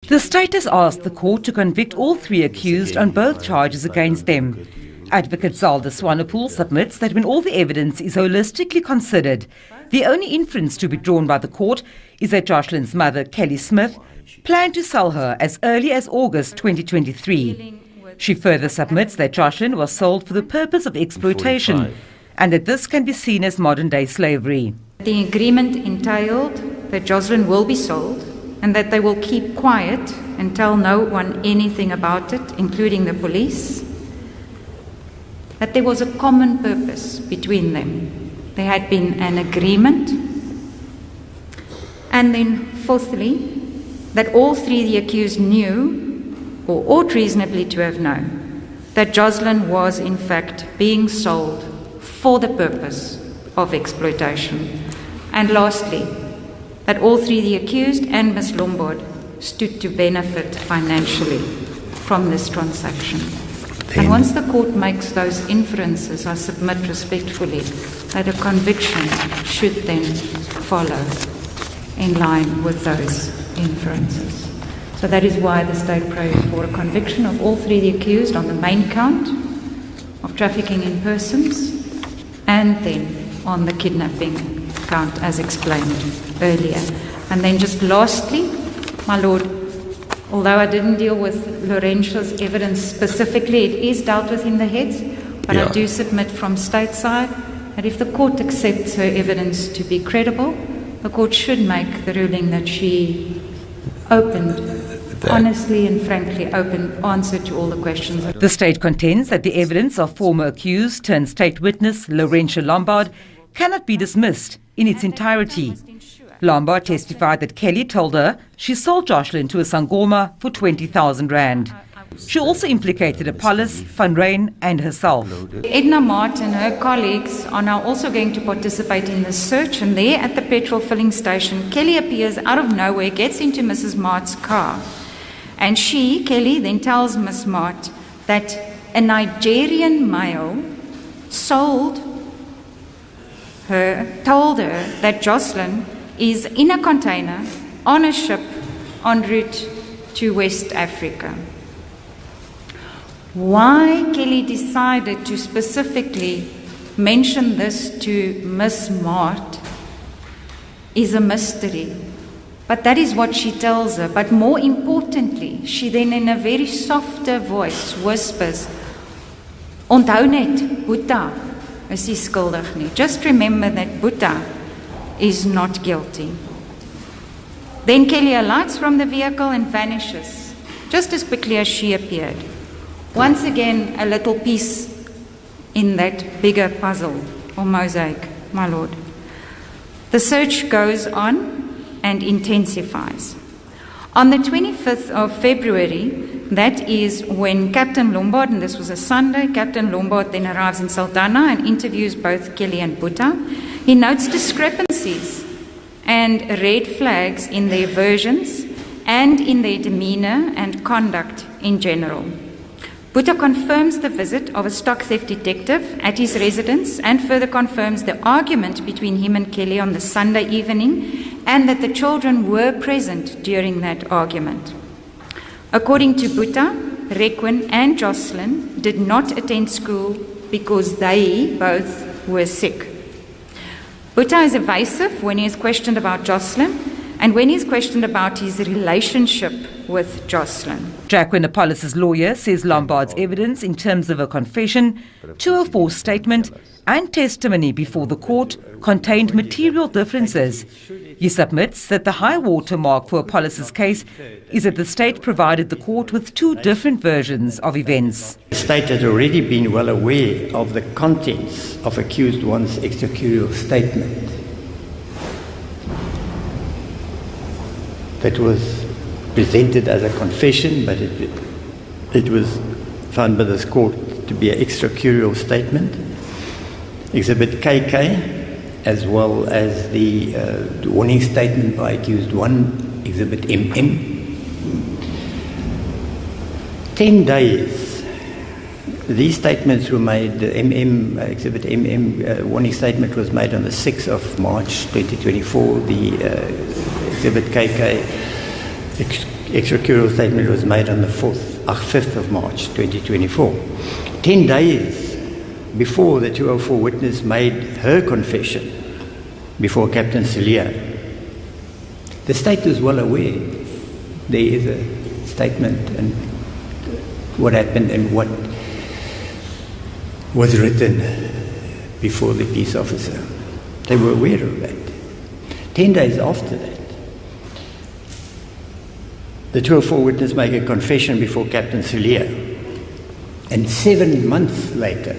The state has asked the court to convict all three accused on both charges against them. Advocate Zalda Swanepoel submits that when all the evidence is holistically considered, the only inference to be drawn by the court is that Jocelyn's mother, Kelly Smith, planned to sell her as early as August 2023. She further submits that Jocelyn was sold for the purpose of exploitation and that this can be seen as modern-day slavery. The agreement entailed that Jocelyn will be sold and that they will keep quiet and tell no one anything about it, including the police. That there was a common purpose between them. There had been an agreement. And then fourthly, that all three the accused knew, or ought reasonably to have known, that Jocelyn was in fact being sold for the purpose of exploitation. And lastly, that all three the accused and Ms. Lombard stood to benefit financially from this transaction. And once the court makes those inferences, I submit respectfully that a conviction should then follow in line with those inferences. So that is why the state prays for a conviction of all three the accused on the main count of trafficking in persons and then on the kidnapping count as explained earlier. And then just lastly, my Lord, although I didn't deal with Laurentia's evidence specifically, it is dealt with in the heads, but I do submit from state side that if the court accepts her evidence to be credible, the court should make the ruling that she honestly and frankly open answer to all the questions. The state contends that the evidence of former accused turned state witness Laurentia Lombard cannot be dismissed in its entirety. Lombard testified that Kelly told her she sold Jocelyn to a Sangoma for 20,000 rand. She also implicated Apollos, Van Ryn and herself. Edna Mart and her colleagues are now also going to participate in the search, and there at the petrol filling station, Kelly appears out of nowhere, gets into Mrs. Mart's car, and she, Kelly, then tells Miss Mart that a Nigerian male told her that Jocelyn is in a container on a ship en route to West Africa. Why Kelly decided to specifically mention this to Miss Mart is a mystery. But that is what she tells her. But more importantly, she then in a very softer voice whispers, "Onthou net, Boeta is nie skuldig nie. Just remember that Boeta is not guilty." Then Kelly alights from the vehicle and vanishes, just as quickly as she appeared. Once again, a little piece in that bigger puzzle or mosaic, my Lord. The search goes on and intensifies. On the 25th of February, that is when Captain Lombard, and this was a Sunday, Captain Lombard then arrives in Saldanha and interviews both Kelly and Boeta. He notes discrepancies and red flags in their versions and in their demeanor and conduct in general. Boeta confirms the visit of a stock theft detective at his residence and further confirms the argument between him and Kelly on the Sunday evening and that the children were present during that argument. According to Boeta, Requin and Jocelyn did not attend school because they both were sick. Boeta is evasive when he is questioned about Jocelyn and when he is questioned about his relationship with Jocelyn. Jacqueline Apollos' lawyer says Lombard's evidence in terms of a confession, 204 statement and testimony before the court contained material differences. He submits that the high watermark for Apollos' case is that the state provided the court with two different versions of events. The state had already been well aware of the contents of accused one's extracurricular statement that was presented as a confession, but it was found by this court to be an extracurricular statement. Exhibit KK, as well as the warning statement by accused one, Exhibit MM. 10 days. These statements were made, the Exhibit MM warning statement was made on the 6th of March 2024. The Exhibit KK extracurrial statement was made on the 5th of March 2024. 10 days before the 204 witness made her confession before Captain Celia. The state was well aware there is a statement and what happened and what was written before the peace officer. They were aware of that. 10 days after that, the 204 witness made a confession before Captain Celia. And 7 months later,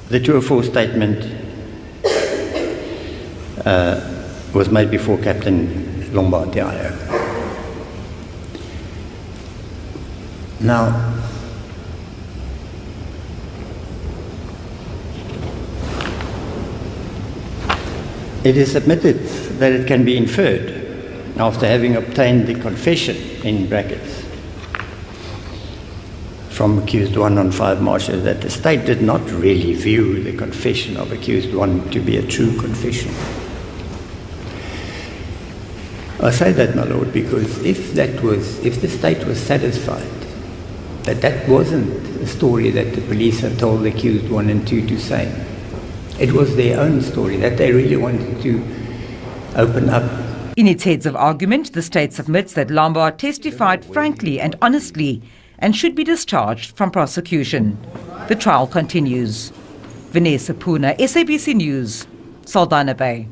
the 204 statement was made before Captain Lombard Diallo. Now, it is admitted that it can be inferred, after having obtained the confession, in brackets, from accused one on 5 March, that the state did not really view the confession of accused one to be a true confession. I say that, my lord, because if the state was satisfied that that wasn't a story that the police had told accused 1 and 2 to say, it was their own story that they really wanted to open up. In its heads of argument, the state submits that Lombard testified frankly and honestly and should be discharged from prosecution. The trial continues. Vanessa Puna, SABC News, Saldanha Bay.